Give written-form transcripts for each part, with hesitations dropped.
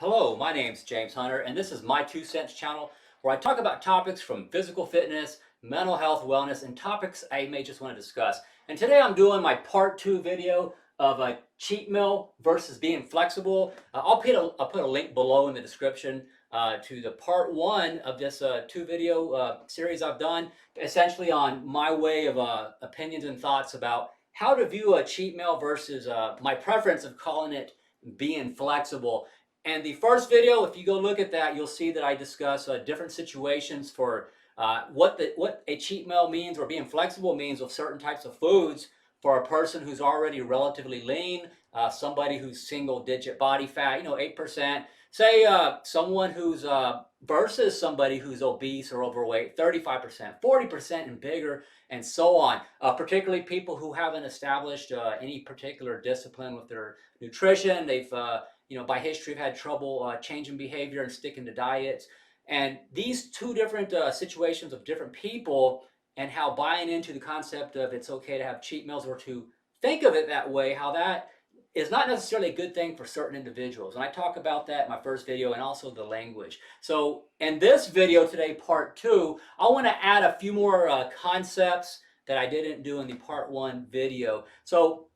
Hello, my name's James Hunter, and this is my Two Cents channel where I talk about topics from physical fitness, mental health, wellness, and topics I may just want to discuss. And today I'm doing my part two video of a cheat meal versus being flexible. I'll put a link below in the description to the part one of this two video series I've done, essentially on my way of opinions and thoughts about how to view a cheat meal versus my preference of calling it being flexible. And the first video, if you go look at that, you'll see that I discuss different situations for what a cheat meal means or being flexible means with certain types of foods for a person who's already relatively lean, somebody who's single digit body fat, 8%. Say someone who's versus somebody who's obese or overweight, 35%, 40% and bigger, and so on. Particularly people who haven't established any particular discipline with their nutrition. They've by history have had trouble changing behavior and sticking to diets. And these two different situations of different people and how buying into the concept of it's okay to have cheat meals or to think of it that way, how that is not necessarily a good thing for certain individuals. And I talk about that in my first video and also the language. So in this video today, part two, I want to add a few more concepts that I didn't do in the part one video. So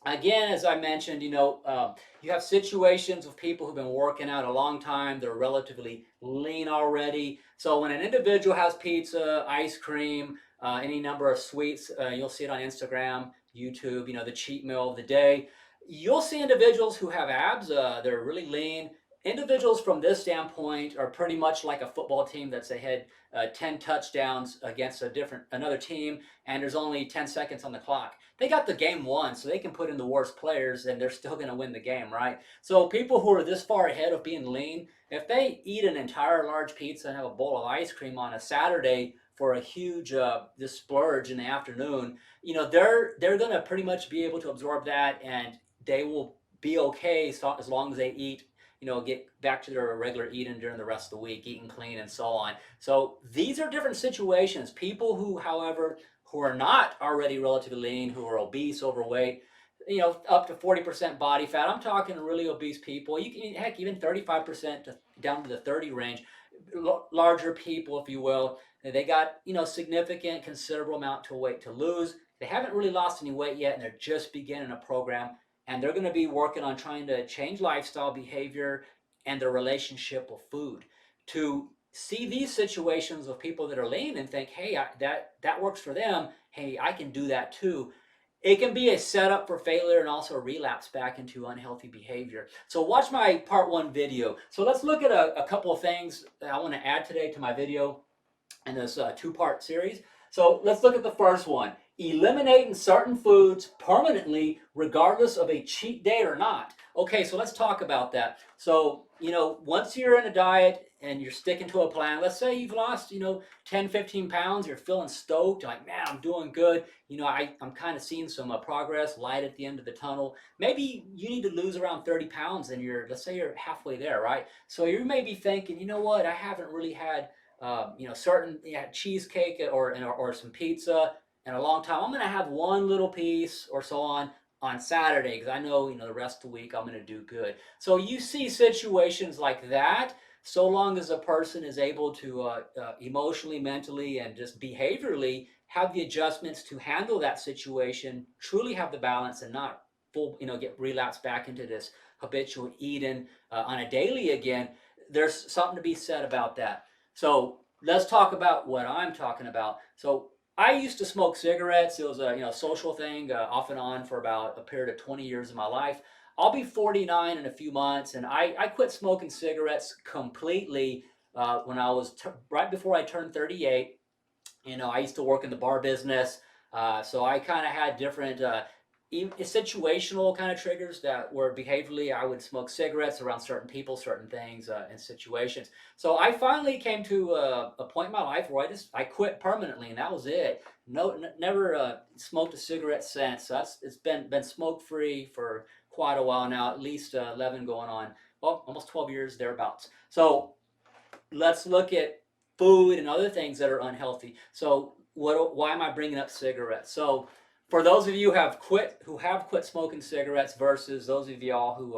again, as I mentioned, you have situations of people who've been working out a long time. They're relatively lean already. So when an individual has pizza, ice cream, any number of sweets, you'll see it on Instagram, YouTube, the cheat meal of the day. You'll see individuals who have abs. They're really lean. Individuals from this standpoint are pretty much like a football team that's ahead 10 touchdowns against another team, and there's only 10 seconds on the clock. They got the game won, so they can put in the worst players and they're still going to win the game, right? So people who are this far ahead of being lean, if they eat an entire large pizza and have a bowl of ice cream on a Saturday for a huge this splurge in the afternoon, they're going to pretty much be able to absorb that, and they will be okay as long as they eat, get back to their regular eating during the rest of the week, eating clean and so on. So these are different situations. People who, however, who are not already relatively lean, who are obese, overweight, up to 40% body fat. I'm talking really obese people. You can, heck, even 35% down to the 30 range. Larger people, if you will. They got, significant, considerable amount to weight to lose. They haven't really lost any weight yet, and they're just beginning a program. And they're going to be working on trying to change lifestyle behavior and their relationship with food to see these situations of people that are lean and think, hey, that works for them. Hey, I can do that too. It can be a setup for failure and also a relapse back into unhealthy behavior. So watch my part one video. So let's look at a couple of things that I want to add today to my video in this two-part series. So let's look at the first one. Eliminating certain foods permanently regardless of a cheat day or not. Okay, so let's talk about that. So, once you're in a diet and you're sticking to a plan, let's say you've lost, 10, 15 pounds, you're feeling stoked, you're like, man, I'm doing good. I'm kind of seeing some progress, light at the end of the tunnel. Maybe you need to lose around 30 pounds and let's say you're halfway there, right? So you may be thinking, you know what, I haven't really had certain cheesecake or some pizza in a long time. I'm going to have one little piece or so on Saturday because I know the rest of the week I'm going to do good. So you see situations like that. So long as a person is able to emotionally, mentally, and just behaviorally have the adjustments to handle that situation, truly have the balance, and not get relapsed back into this habitual eating on a daily again. There's something to be said about that. So let's talk about what I'm talking about. So I used to smoke cigarettes. It was a social thing, off and on for about a period of 20 years of my life. I'll be 49 in a few months, and I quit smoking cigarettes completely when I was right before I turned 38. I used to work in the bar business, so I kind of had different situational kind of triggers that were behaviorally. I would smoke cigarettes around certain people, certain things, and situations. So I finally came to a point in my life where I quit permanently, and that was it. No, never smoked a cigarette since. It's been smoke free for quite a while now, at least 11 going on, well, almost 12 years thereabouts. So let's look at food and other things that are unhealthy. So why am I bringing up cigarettes? So for those of you who have quit smoking cigarettes versus those of y'all who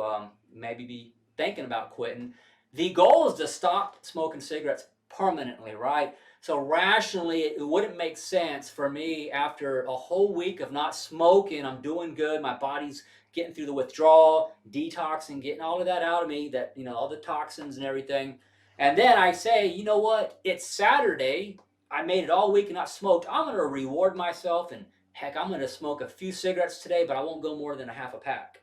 maybe thinking about quitting. The goal is to stop smoking cigarettes permanently, right? So rationally, it wouldn't make sense for me after a whole week of not smoking. I'm doing good. My body's getting through the withdrawal, detoxing, getting all of that out of me, that, all the toxins and everything. And then I say, you know what? It's Saturday. I made it all week and not smoked. I'm going to reward myself, and heck, I'm going to smoke a few cigarettes today, but I won't go more than a half a pack.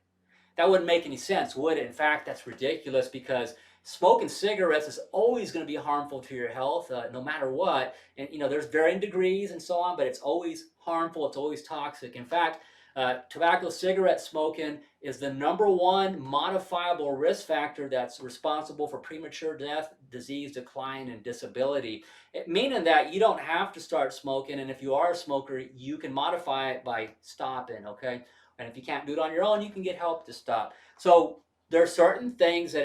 That wouldn't make any sense, would it? In fact, that's ridiculous, because smoking cigarettes is always going to be harmful to your health, no matter what. And there's varying degrees and so on, but it's always harmful. It's always toxic. In fact, tobacco cigarette smoking is the #1 modifiable risk factor that's responsible for premature death, disease, decline, and disability. Meaning that you don't have to start smoking, and if you are a smoker, you can modify it by stopping, okay? And if you can't do it on your own, you can get help to stop. So there are certain things that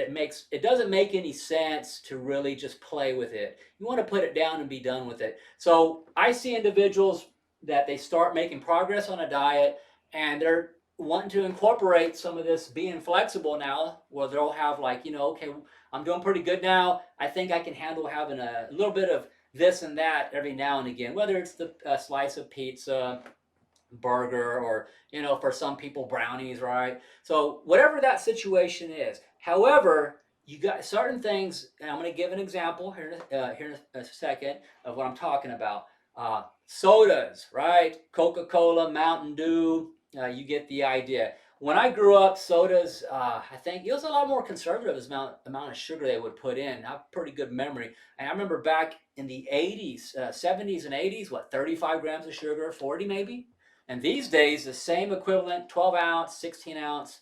it doesn't make any sense to really just play with it. You want to put it down and be done with it. So I see individuals that they start making progress on a diet, and they're wanting to incorporate some of this being flexible now, where they'll have like, okay, I'm doing pretty good now. I think I can handle having a little bit of this and that every now and again, whether it's the slice of pizza, burger, or for some people, brownies, right? So whatever that situation is. However, you got certain things, and I'm going to give an example here in a second of what I'm talking about. Sodas, right? Coca-Cola, Mountain Dew, you get the idea. When I grew up, sodas, I think it was a lot more conservative amount of sugar they would put in. I have pretty good memory. And I remember back in the 80s, 70s and 80s, 35 grams of sugar, 40 maybe? And these days, the same equivalent, 12 ounce, 16 ounce,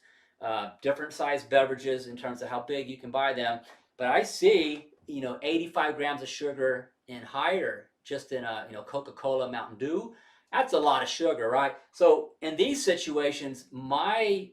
different size beverages in terms of how big you can buy them. But I see, 85 grams of sugar and higher just in a, Coca-Cola, Mountain Dew. That's a lot of sugar, right? So in these situations, my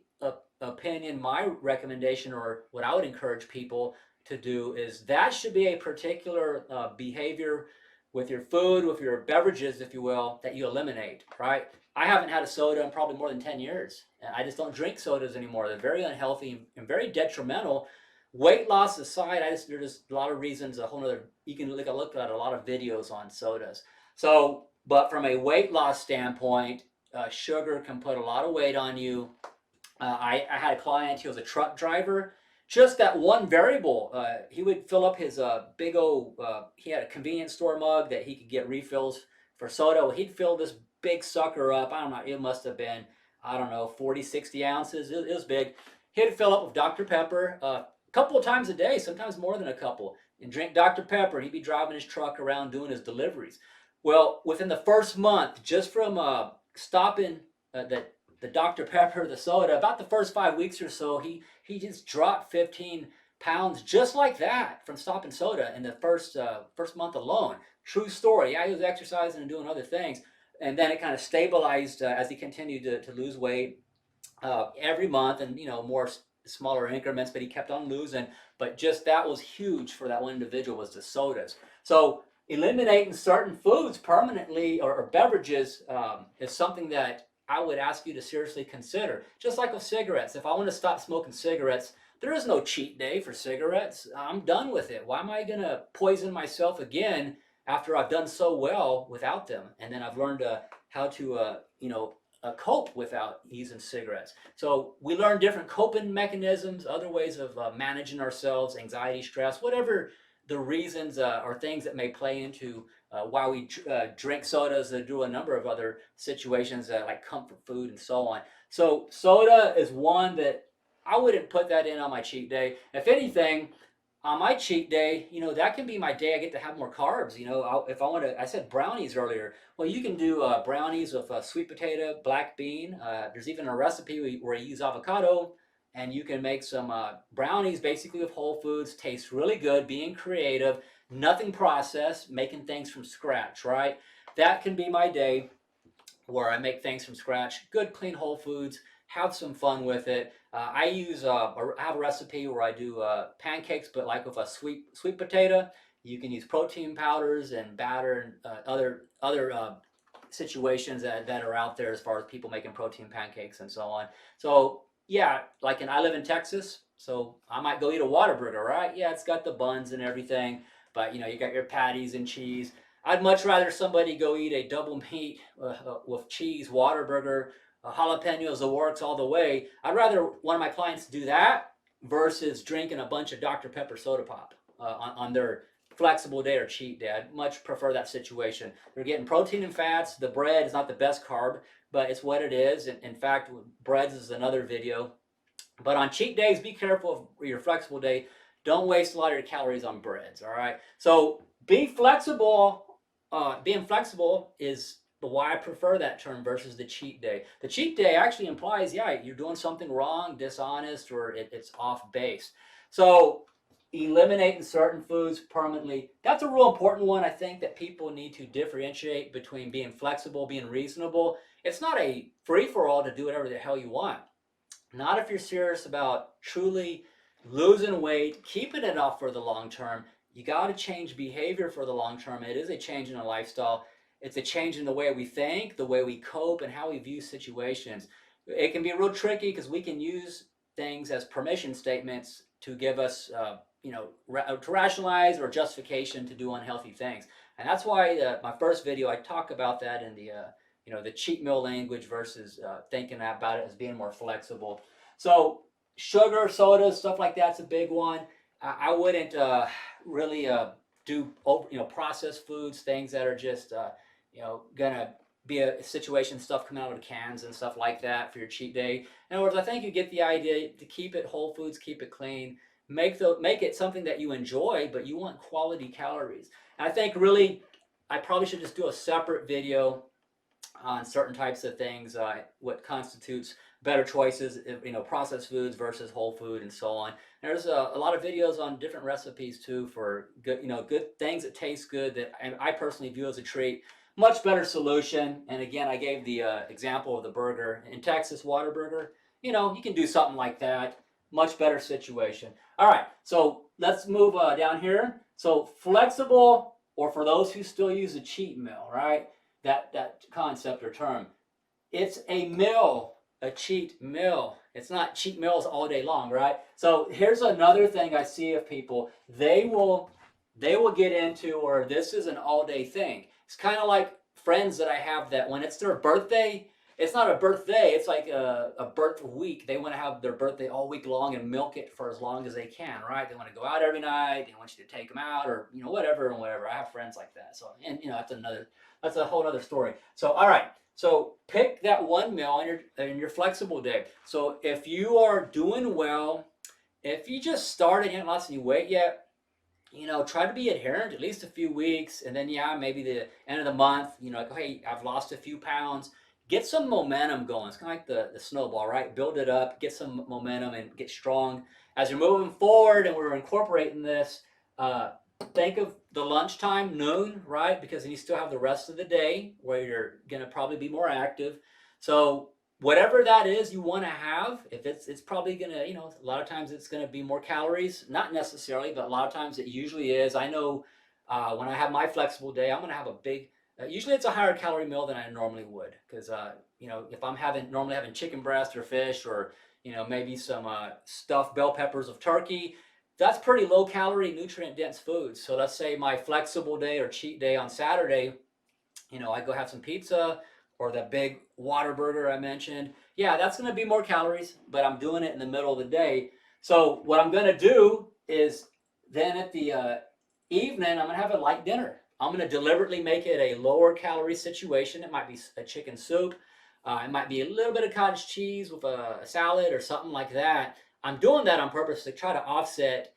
opinion, my recommendation, or what I would encourage people to do is that should be a particular behavior with your food, with your beverages, if you will, that you eliminate, right? I haven't had a soda in probably more than 10 years. And I just don't drink sodas anymore. They're very unhealthy and very detrimental. Weight loss aside, there's just a lot of reasons, a whole nother, you can look at a lot of videos on sodas. So, but from a weight loss standpoint, sugar can put a lot of weight on you. I had a client, he was a truck driver. Just that one variable, he would fill up his big old, he had a convenience store mug that he could get refills for soda. He'd fill this big sucker up. I don't know, it must have been, 40, 60 ounces. It was big. He'd fill up with Dr. Pepper a couple of times a day, sometimes more than a couple, and drink Dr. Pepper. He'd be driving his truck around doing his deliveries. Well, within the first month, just from stopping the Dr. Pepper, the soda, about the first 5 weeks or so, he just dropped 15 pounds just like that from stopping soda in the first month alone. True story. Yeah, he was exercising and doing other things. And then it kind of stabilized as he continued to lose weight every month, and more smaller increments, but he kept on losing. But just that was huge for that one individual, was the sodas. So eliminating certain foods permanently, or beverages, is something that I would ask you to seriously consider. Just like with cigarettes. If I want to stop smoking cigarettes, there is no cheat day for cigarettes. I'm done with it. Why am I going to poison myself again after I've done so well without them? And then I've learned how to, cope without using cigarettes. So we learn different coping mechanisms, other ways of managing ourselves, anxiety, stress, whatever the reasons or things that may play into why we drink sodas, and do a number of other situations like comfort food and so on. So soda is one that I wouldn't put that in on my cheat day. If anything, on my cheat day, that can be my day I get to have more carbs. If I want to, I said brownies earlier. Well, you can do brownies with sweet potato, black bean. There's even a recipe where you use avocado, and you can make some brownies basically with whole foods. Tastes really good, being creative, nothing processed, making things from scratch, right? That can be my day where I make things from scratch, good, clean, whole foods, have some fun with it. I have a recipe where I do pancakes, but like with a sweet potato. You can use protein powders and batter and other situations that are out there as far as people making protein pancakes and so on. So yeah, I live in Texas. So I might go eat a Whataburger, right? Yeah, it's got the buns and everything, but you got your patties and cheese. I'd much rather somebody go eat a double meat with cheese Whataburger, jalapenos, the works all the way. I'd rather one of my clients do that versus drinking a bunch of Dr. Pepper soda pop on their flexible day or cheat day. I'd much prefer that situation. They're getting protein and fats. The bread is not the best carb, but it's what it is. And in fact, breads is another video. But on cheat days, be careful of your flexible day. Don't waste a lot of your calories on breads, all right? So be flexible. Being flexible is why I prefer that term versus the cheat day. The cheat day actually implies, yeah, you're doing something wrong, dishonest, or it's off base. So eliminating certain foods permanently, that's a real important one. I think that people need to differentiate between being flexible, being reasonable. It's not a free-for-all to do whatever the hell you want. Not if you're serious about truly losing weight, keeping it off for the long term. You got to change behavior for the long term. It is a change in a lifestyle. It's a change in the way we think, the way we cope, and how we view situations. It can be real tricky because we can use things as permission statements to give us, to rationalize or justification to do unhealthy things. And that's why my first video, I talk about that in the cheat meal language versus thinking about it as being more flexible. So sugar, sodas, stuff like that's a big one. I wouldn't really do processed foods, things that are just gonna be a situation, stuff coming out of cans and stuff like that for your cheat day. In other words, I think you get the idea to keep it whole foods, keep it clean, make it something that you enjoy, but you want quality calories. And I think really, I probably should just do a separate video on certain types of things, what constitutes better choices, processed foods versus whole food and so on. There's a lot of videos on different recipes too for good, good things that taste good that I personally view as a treat. Much better solution. And again, I gave the example of the burger in Texas, Whataburger. You can do something like that. Much better situation. All right, so let's move down here. So flexible, or for those who still use a cheat meal, right? That concept or term. It's a meal, a cheat meal. It's not cheat meals all day long, right? So here's another thing I see of people. They will get into, or this is an all-day thing. It's kind of like friends that I have that when it's their birthday, it's not a birthday, it's like a birth week. They want to have their birthday all week long and milk it for as long as they can, right? They want to go out every night. They want you to take them out or, whatever and whatever. I have friends like that. So, and, that's a whole other story. So, all right. So pick that one meal in your flexible day. So if you are doing well, if you just started, you haven't lost any weight yet, try to be adherent at least a few weeks. And then, maybe the end of the month, like, hey, I've lost a few pounds. Get some momentum going. It's kind of like the snowball, right? Build it up, get some momentum, and get strong. As you're moving forward and we're incorporating this, think of the lunchtime, noon, right? Because then you still have the rest of the day where you're going to probably be more active. So whatever that is you want to have, if it's probably going to, a lot of times it's going to be more calories. Not necessarily, but a lot of times it usually is. I know when I have my flexible day, I'm going to have a big usually it's a higher calorie meal than I normally would because, if I'm normally having chicken breast or fish or, maybe some stuffed bell peppers of turkey, that's pretty low calorie, nutrient dense foods. So let's say my flexible day or cheat day on Saturday, I go have some pizza or that big Whataburger I mentioned. Yeah, that's going to be more calories, but I'm doing it in the middle of the day. So what I'm going to do is then at the evening, I'm going to have a light dinner. I'm going to deliberately make it a lower calorie situation. It might be a chicken soup. It might be a little bit of cottage cheese with a salad or something like that. I'm doing that on purpose to try to offset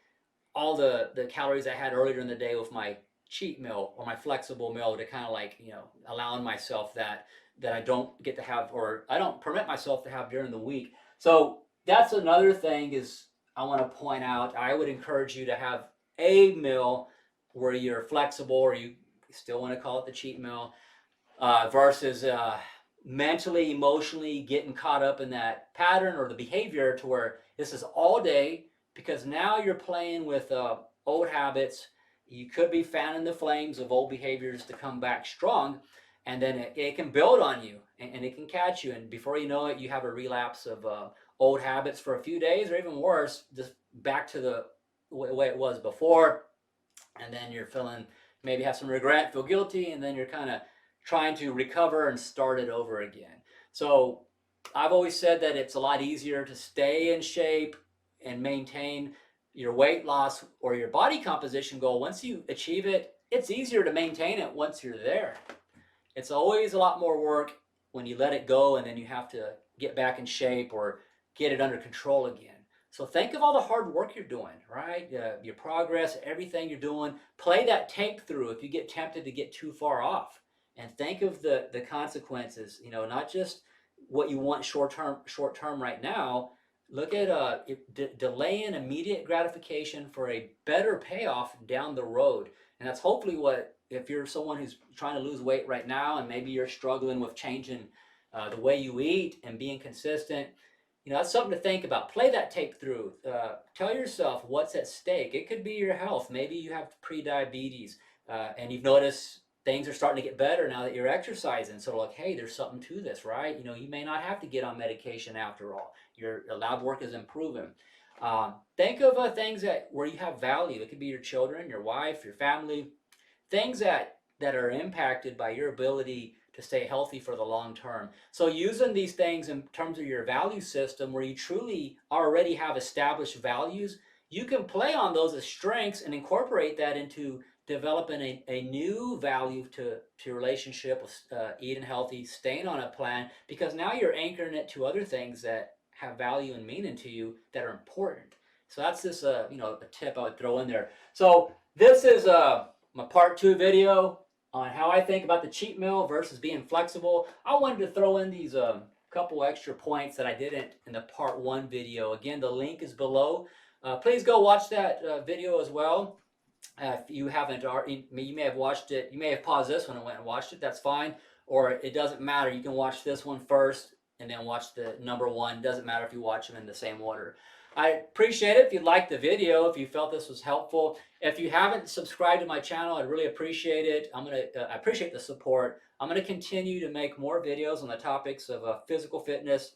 all the calories I had earlier in the day with my cheat meal or my flexible meal to kind of like, allowing myself that I don't get to have, or I don't permit myself to have during the week. So that's another thing is I want to point out, I would encourage you to have a meal where you're flexible, or you still want to call it the cheat meal, versus mentally, emotionally getting caught up in that pattern or the behavior to where this is all day, because now you're playing with old habits. You could be fanning the flames of old behaviors to come back strong, and then it can build on you and it can catch you. And before you know it, you have a relapse of old habits for a few days, or even worse, just back to the way it was before, and then you're feeling, maybe have some regret, feel guilty, and then you're kind of trying to recover and start it over again. So I've always said that it's a lot easier to stay in shape and maintain your weight loss or your body composition goal. Once you achieve it, it's easier to maintain it once you're there. It's always a lot more work when you let it go and then you have to get back in shape or get it under control again. So think of all the hard work you're doing, right? Your progress, everything you're doing. Play that tape through if you get tempted to get too far off. And think of the consequences, not just what you want short term right now. Look at delaying immediate gratification for a better payoff down the road. And that's hopefully what, if you're someone who's trying to lose weight right now and maybe you're struggling with changing the way you eat and being consistent, that's something to think about. Play that tape through. Tell yourself what's at stake. It could be your health. Maybe you have pre-diabetes and you've noticed things are starting to get better now that you're exercising. So like, hey, there's something to this, right? You may not have to get on medication after all. Your lab work is improving. Think of things where you have value. It could be your children, your wife, your family, things that are impacted by your ability to stay healthy for the long term. So using these things in terms of your value system, where you truly already have established values, you can play on those as strengths and incorporate that into developing a new value to your relationship with eating healthy, staying on a plan, because now you're anchoring it to other things that have value and meaning to you that are important. So that's just a tip I would throw in there. So this is my part 2 video on how I think about the cheat meal versus being flexible. I wanted to throw in these couple extra points that I didn't in the part 1 video. Again, the link is below. Please go watch that video as well. If you haven't already, you may have watched it, you may have paused this one and went and watched it, that's fine. Or it doesn't matter, you can watch this one first and then watch the number 1. Doesn't matter if you watch them in the same order. I appreciate it if you liked the video, if you felt this was helpful. If you haven't subscribed to my channel, I'd really appreciate it. I appreciate the support. I'm going to continue to make more videos on the topics of physical fitness,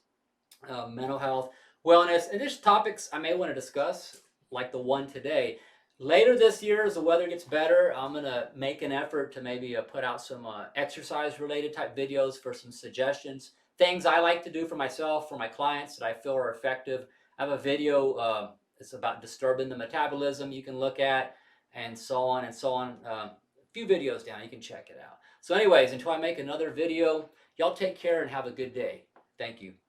mental health, wellness, and just topics I may want to discuss, like the one today. Later this year, as the weather gets better, I'm going to make an effort to maybe put out some exercise-related type videos for some suggestions, things I like to do for myself, for my clients that I feel are effective. I have a video, it's about disturbing the metabolism you can look at, and so on and so on. A few videos down, you can check it out. So anyways, until I make another video, y'all take care and have a good day. Thank you.